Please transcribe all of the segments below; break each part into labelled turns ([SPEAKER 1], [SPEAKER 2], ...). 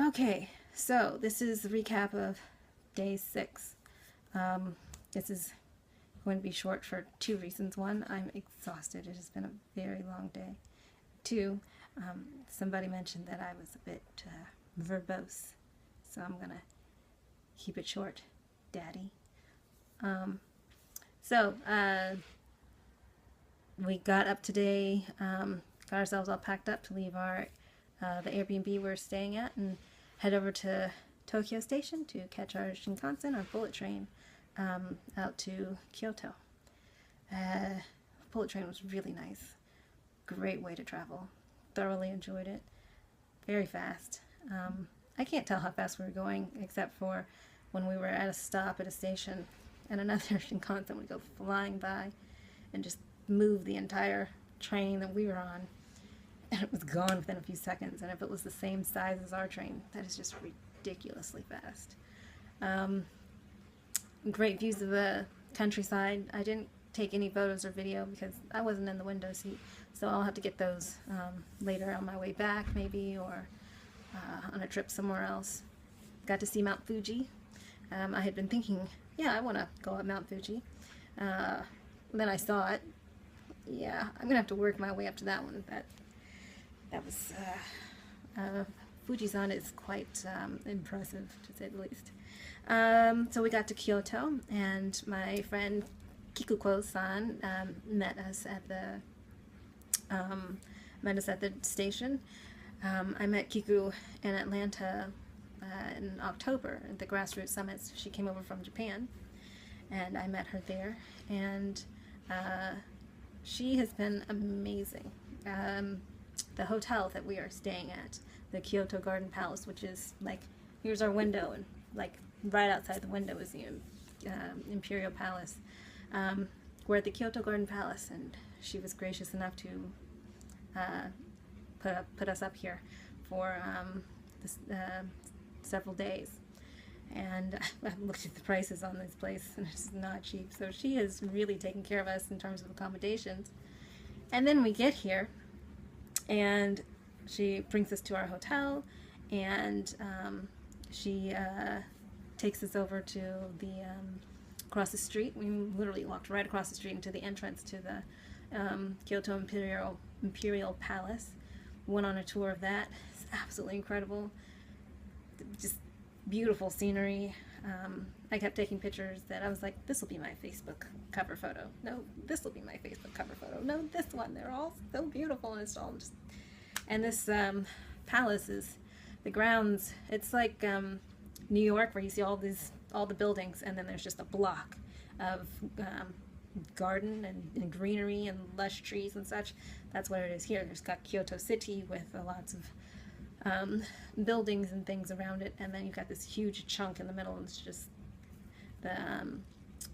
[SPEAKER 1] Okay, so this is the recap of day 6. This is going to be short for two reasons. One, I'm exhausted. It has been a very long day. Two, somebody mentioned that I was a bit verbose, so I'm going to keep it short, Daddy. So, we got up today, got ourselves all packed up to leave the Airbnb we're staying at and head over to Tokyo Station to catch our Shinkansen, our bullet train, out to Kyoto. Bullet train was really nice. Great way to travel. Thoroughly enjoyed it. Very fast. I can't tell how fast we were going except for when we were at a stop at a station and another Shinkansen would go flying by and just move the entire train that we were on. And it was gone within a few seconds. And if it was the same size as our train, that is just ridiculously fast. Great views of the countryside. I didn't take any photos or video because I wasn't in the window seat. So I'll have to get those later on my way back maybe, or on a trip somewhere else. Got to see Mount Fuji. I had been thinking, yeah, I want to go up Mount Fuji. Then I saw it. Yeah, I'm going to have to work my way up to that one. That was, Fujisan is quite impressive, to say the least. So we got to Kyoto, and my friend Kikuko-san met us at the station. I met Kiku in Atlanta in October at the Grassroots Summits. She came over from Japan, and I met her there, and she has been amazing. The hotel that we are staying at, the Kyoto Garden Palace, which is like, here's our window, and like right outside the window is the Imperial Palace. We're at the Kyoto Garden Palace, and she was gracious enough to put us up here for several days. And I've looked at the prices on this place, and it's not cheap. So she has really taken care of us in terms of accommodations. And then we get here, and she brings us to our hotel, and she takes us over to the across the street. We literally walked right across the street into the entrance to the Kyoto Imperial Palace. Went on a tour of that. It's absolutely incredible. Just beautiful scenery. I kept taking pictures that I was like, this will be my Facebook cover photo. No, this will be my Facebook cover photo. No, this one. They're all so beautiful, and it's all just. And this palace is the grounds. It's like New York, where you see all the buildings, and then there's just a block of garden and greenery and lush trees and such. That's what it is here. There's got Kyoto City with lots of buildings and things around it, and then you've got this huge chunk in the middle, and it's just the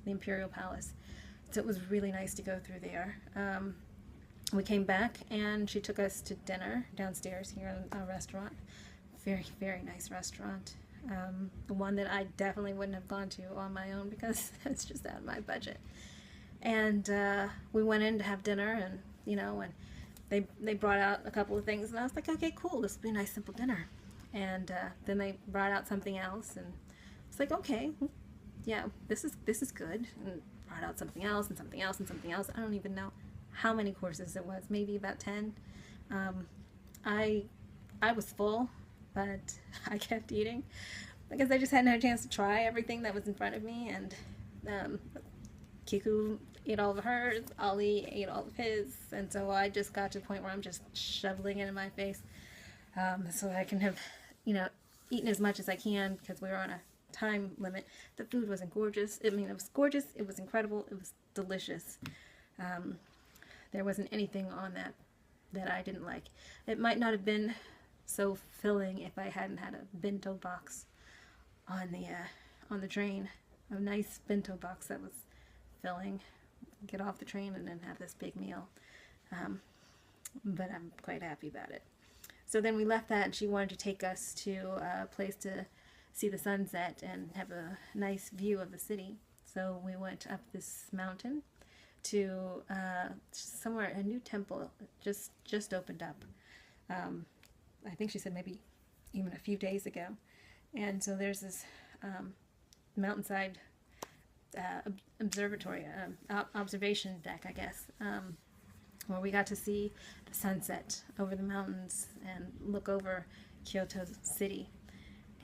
[SPEAKER 1] Imperial Palace. So it was really nice to go through there. We came back, and she took us to dinner downstairs here in a restaurant. Very, very nice restaurant. One that I definitely wouldn't have gone to on my own because it's just out of my budget. And we went in to have dinner, and they brought out a couple of things, and I was like, okay, cool, this will be a nice simple dinner. And then they brought out something else, and it's like, okay, yeah, this is good. And brought out something else and something else and something else. I don't even know how many courses it was, maybe about 10. I was full, but I kept eating because I just hadn't had a chance to try everything that was in front of me. And Kiku ate all of hers, Ali ate all of his, and so I just got to the point where I'm just shoveling it in my face, so I can have, eaten as much as I can, because we were on a time limit. The food wasn't gorgeous. I mean, it was gorgeous, it was incredible, it was delicious. There wasn't anything on that I didn't like. It might not have been so filling if I hadn't had a bento box on the train. A nice bento box that was filling. Get off the train and then have this big meal. But I'm quite happy about it. So then we left that, and she wanted to take us to a place to see the sunset and have a nice view of the city. So we went up this mountain to somewhere, a new temple just opened up. I think she said maybe even a few days ago. And so there's this mountainside observatory, observation deck, I guess, where we got to see the sunset over the mountains and look over Kyoto city.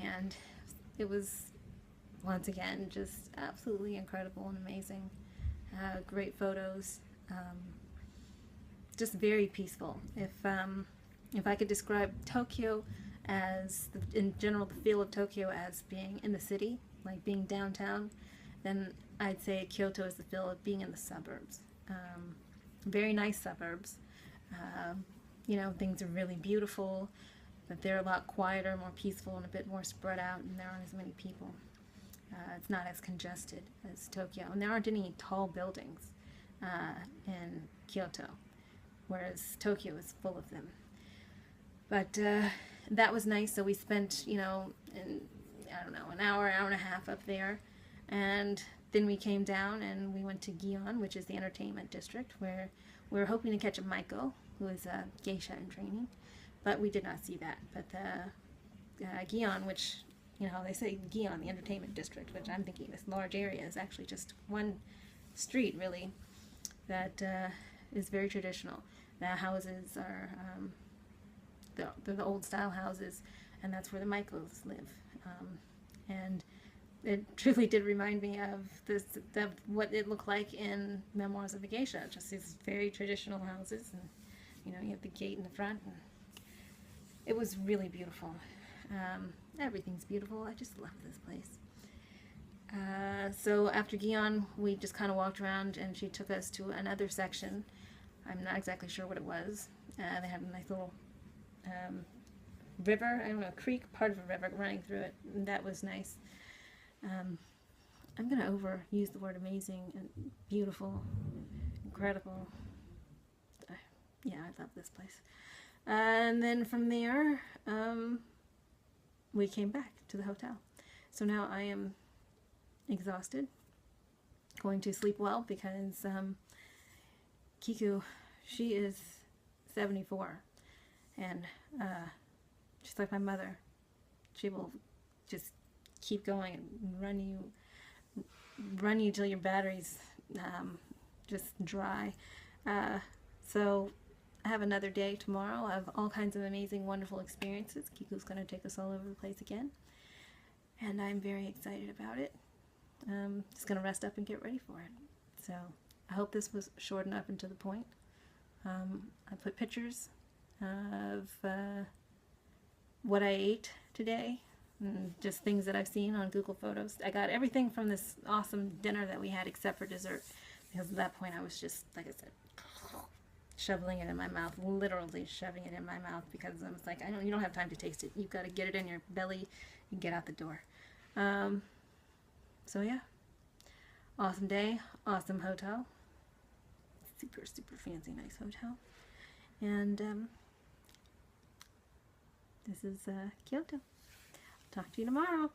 [SPEAKER 1] And it was, once again, just absolutely incredible and amazing. Great photos, just very peaceful. If I could describe Tokyo as, in general, the feel of Tokyo as being in the city, like being downtown, then I'd say Kyoto is the feel of being in the suburbs. Very nice suburbs. You know, things are really beautiful, but they're a lot quieter, more peaceful, and a bit more spread out, and there aren't as many people. It's not as congested as Tokyo, and there aren't any tall buildings in Kyoto, whereas Tokyo is full of them. But that was nice. So we spent, you know, I don't know, an hour and a half up there, and then we came down and we went to Gion, which is the entertainment district, where we were hoping to catch a Maiko, who is a geisha in training, but we did not see that. But Gion, which, you know, they say Gion, the entertainment district, which I'm thinking this large area is actually just one street, really, that is very traditional. The houses are the old style houses, and that's where the Maikos live. And it truly did remind me of what it looked like in Memoirs of a Geisha, just these very traditional houses, and you know, you have the gate in the front, and it was really beautiful. Everything's beautiful. I just love this place. So after Gion, we just kind of walked around, and she took us to another section. I'm not exactly sure what it was. They have a nice little river, I don't know, creek, part of a river running through it, and that was nice. I'm going to overuse the word amazing and beautiful, incredible. Yeah, I love this place. And then from there, we came back to the hotel. So now I am exhausted, going to sleep well, because Kiku, she is 74, and just like my mother, she will just keep going and run you till your batteries just dry. So I have another day tomorrow. I have all kinds of amazing, wonderful experiences. Kiku's going to take us all over the place again, and I'm very excited about it. Just going to rest up and get ready for it. So I hope this was short enough and to the point. I put pictures of what I ate today, and just things that I've seen on Google Photos. I got everything from this awesome dinner that we had except for dessert, because at that point I was just, like I said, shoveling it in my mouth, literally shoving it in my mouth, because I was like, you don't have time to taste it. You've got to get it in your belly and get out the door. So yeah, awesome day, awesome hotel, super, super fancy, nice hotel, and this is Kyoto. Talk to you tomorrow.